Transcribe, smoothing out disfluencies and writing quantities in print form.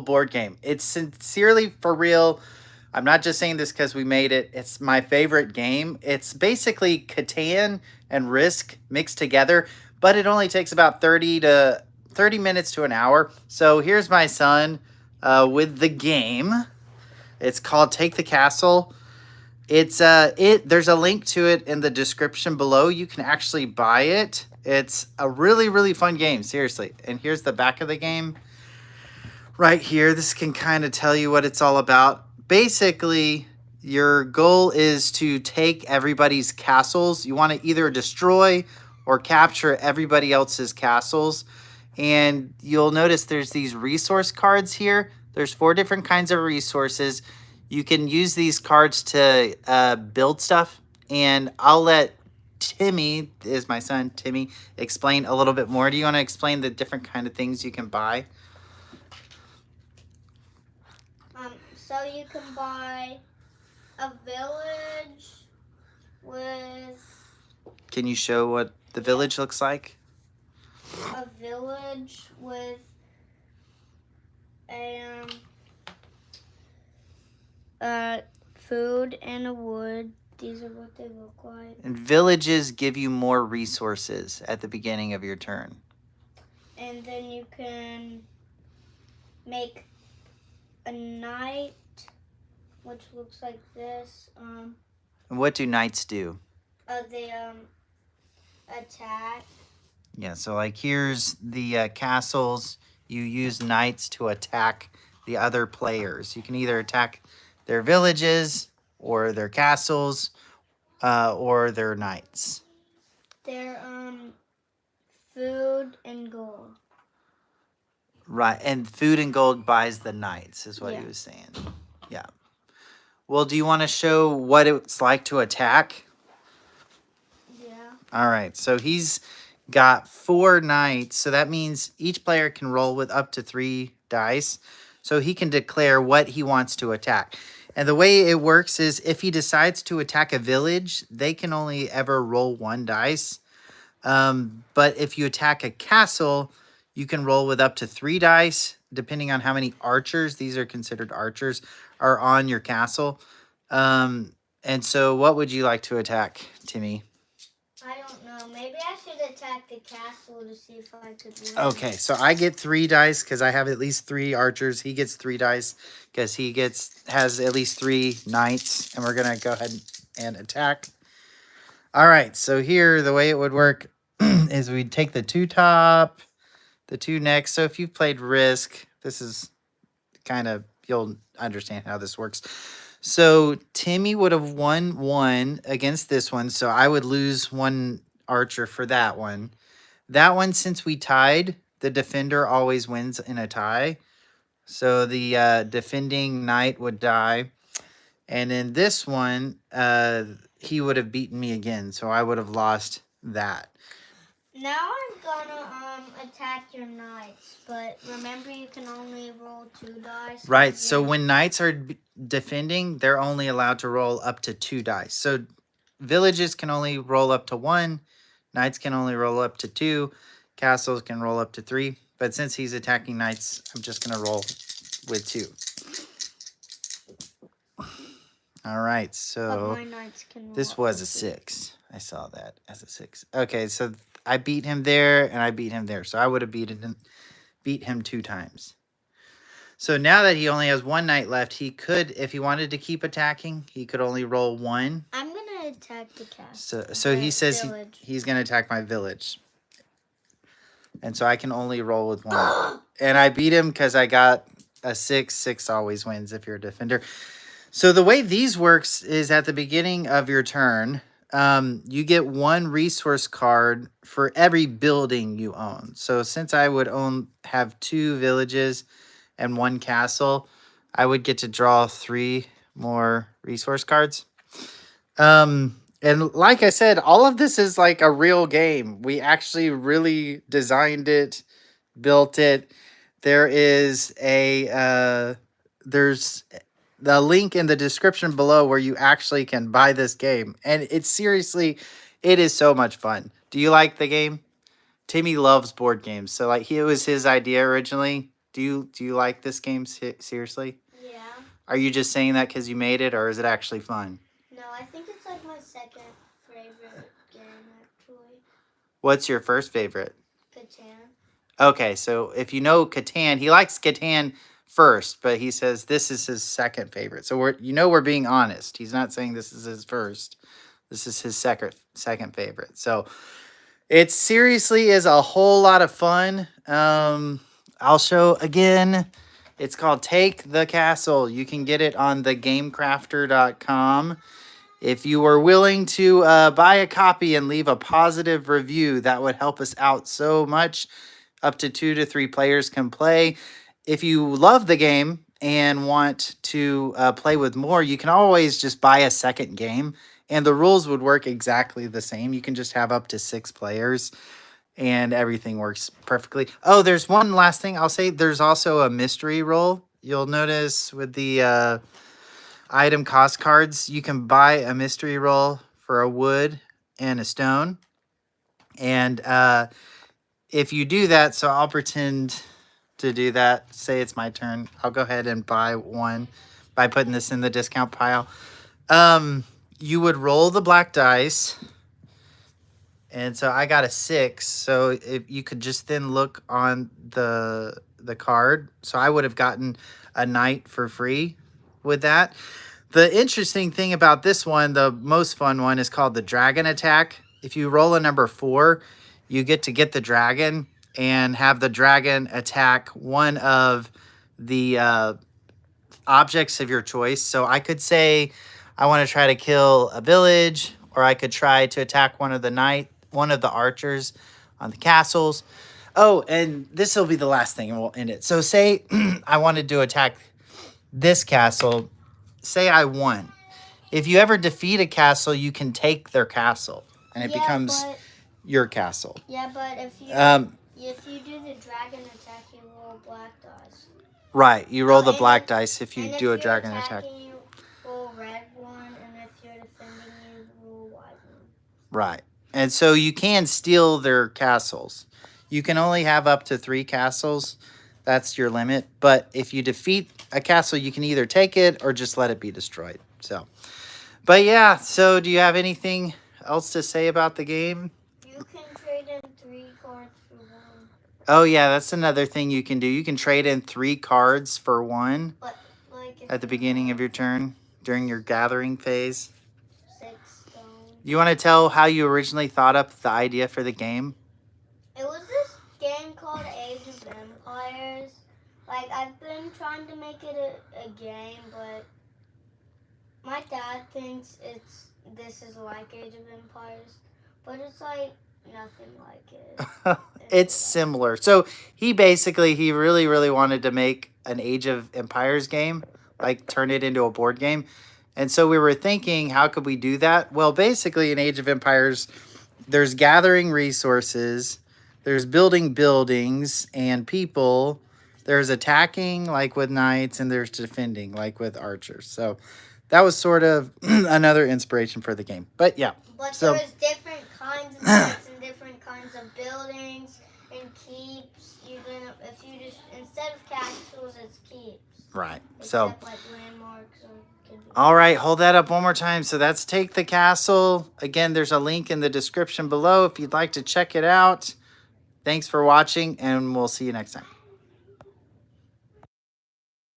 board game. It's sincerely for real. I'm not just saying this because we made it. It's my favorite game. It's basically Catan and Risk mixed together, but it only takes about 30 minutes to an hour. So here's my son with the game. It's called Take the Castle. There's a link to it in the description below. You can actually buy it. It's a really, really fun game, seriously. And here's the back of the game. Right here, this can kind of tell you what it's all about. Basically, your goal is to take everybody's castles. You want to either destroy or capture everybody else's castles. And you'll notice there's these resource cards here. There's 4 different kinds of resources. You can use these cards to build stuff. And I'll let Timmy, is my son, Timmy, explain a little bit more. Do you want to explain the different kind of things you can buy? So you can buy a village with... Can you show what the village looks like? A village with food and a wood. These are what they look like. And villages give you more resources at the beginning of your turn. And then you can make a knight, which looks like this. And what do knights do? They attack. Yeah, so like here's the castles. You use knights to attack the other players. You can either attack their villages or their castles or their knights. They're food and gold. Right, and food and gold buys the knights, is what he was saying. Yeah. Well, do you want to show what it's like to attack? Yeah. All right, so he's got 4 knights, so that means each player can roll with up to 3 dice. So he can declare what he wants to attack. And the way it works is if he decides to attack a village, they can only ever roll 1 dice. But if you attack a castle, you can roll with up to 3 dice, depending on how many archers, these are considered archers, are on your castle. And so what would you like to attack, Timmy? I don't know. Maybe I should attack the castle to see if I could win. Okay, so I get 3 dice because I have at least 3 archers. He gets 3 dice because he has at least 3 knights. And we're going to go ahead and attack. All right, so here, the way it would work is we'd take the 2 top, the 2 next. So if you've played Risk, this is kind of, you'll understand how this works. So Timmy would have won 1 against this one. So I would lose 1 archer for that one. That one, since we tied, the defender always wins in a tie. So the defending knight would die. And in this one, he would have beaten me again. So I would have lost that. Now I'm gonna attack your knights, but remember you can only roll 2 dice. Right, so when knights are defending, they're only allowed to roll up to 2 dice. So villages can only roll up to 1, knights can only roll up to 2, castles can roll up to 3. But since he's attacking knights, I'm just going to roll with 2. All right, so this was a 6. I saw that as a 6. Okay, so I beat him there, and I beat him there. So I would have beat him 2 times. So now that he only has 1 knight left, he could, if he wanted to keep attacking, he could only roll 1. I'm going to attack the castle. So he says he's going to attack my village. And so I can only roll with 1. And I beat him because I got a 6. 6 always wins if you're a defender. So the way these works is at the beginning of your turn, you get 1 resource card for every building you own. So since I would have 2 villages and 1 castle, I would get to draw 3 more resource cards. And like I said, all of this is like a real game. We actually really designed it, built it. There is there's the link in the description below where you actually can buy this game. And it is so much fun. Do you like the game? Timmy loves board games. So like it was his idea originally. Do you like this game seriously? Yeah. Are you just saying that because you made it, or is it actually fun? No, I think it's like my second favorite game actually. What's your first favorite? Catan. Okay, so if you know Catan, he likes Catan first, but he says this is his second favorite. So we're being honest. He's not saying this is his first. This is his second favorite. So it seriously is a whole lot of fun. I'll show again. It's called Take the Castle. You can get it on thegamecrafter.com. If you are willing to buy a copy and leave a positive review, that would help us out so much. Up to 2 to 3 players can play. If you love the game and want to play with more, you can always just buy a second game, and the rules would work exactly the same. You can just have up to 6 players, and everything works perfectly. Oh, there's one last thing I'll say. There's also a mystery roll. You'll notice with the item cost cards, you can buy a mystery roll for a wood and a stone. And if you do that, so I'll pretend to do that. Say it's my turn. I'll go ahead and buy one by putting this in the discount pile. You would roll the black dice. And so I got a 6. So if you could just then look on the card. So I would have gotten a knight for free with that. The interesting thing about this one, the most fun one, is called the dragon attack. If you roll a number 4, you get to get the dragon and have the dragon attack one of the objects of your choice. So I could say I want to try to kill a village, or I could try to attack one of the archers on the castles. Oh, and this will be the last thing, and we'll end it. So say I wanted to attack this castle. Say I won. If you ever defeat a castle, you can take their castle, and it becomes your castle. Yeah, but if you do the dragon attack, you roll black dice. Right, you roll the black dice if you do a dragon attack. You roll red one, and if you're defending, you roll white one. Right, and so you can steal their castles. You can only have up to 3 castles. That's your limit. But if you defeat a castle, you can either take it or just let it be destroyed. So, but yeah. So, do you have anything else to say about the game? You can trade in 3 cards for 1. Oh yeah, that's another thing you can do. You can trade in 3 cards for 1 at the beginning of your turn during your gathering phase. 6 stones. You want to tell how you originally thought up the idea for the game? It was this game called Age of Empires. Like, I've been trying to make it a game, but my dad thinks this is like Age of Empires, but it's like nothing like it. It's similar. So he really, really wanted to make an Age of Empires game, like turn it into a board game. And so we were thinking, how could we do that? Well, basically in Age of Empires, there's gathering resources, there's building buildings and people, there's attacking like with knights, and there's defending like with archers. So that was sort of another inspiration for the game. But yeah. But there's different kinds of knights and different kinds of buildings and keeps. Even if you just, instead of castles, it's keeps. Right. Except like landmarks or. All right, hold that up one more time. So that's Take the Castle. Again, there's a link in the description below if you'd like to check it out. Thanks for watching, and we'll see you next time.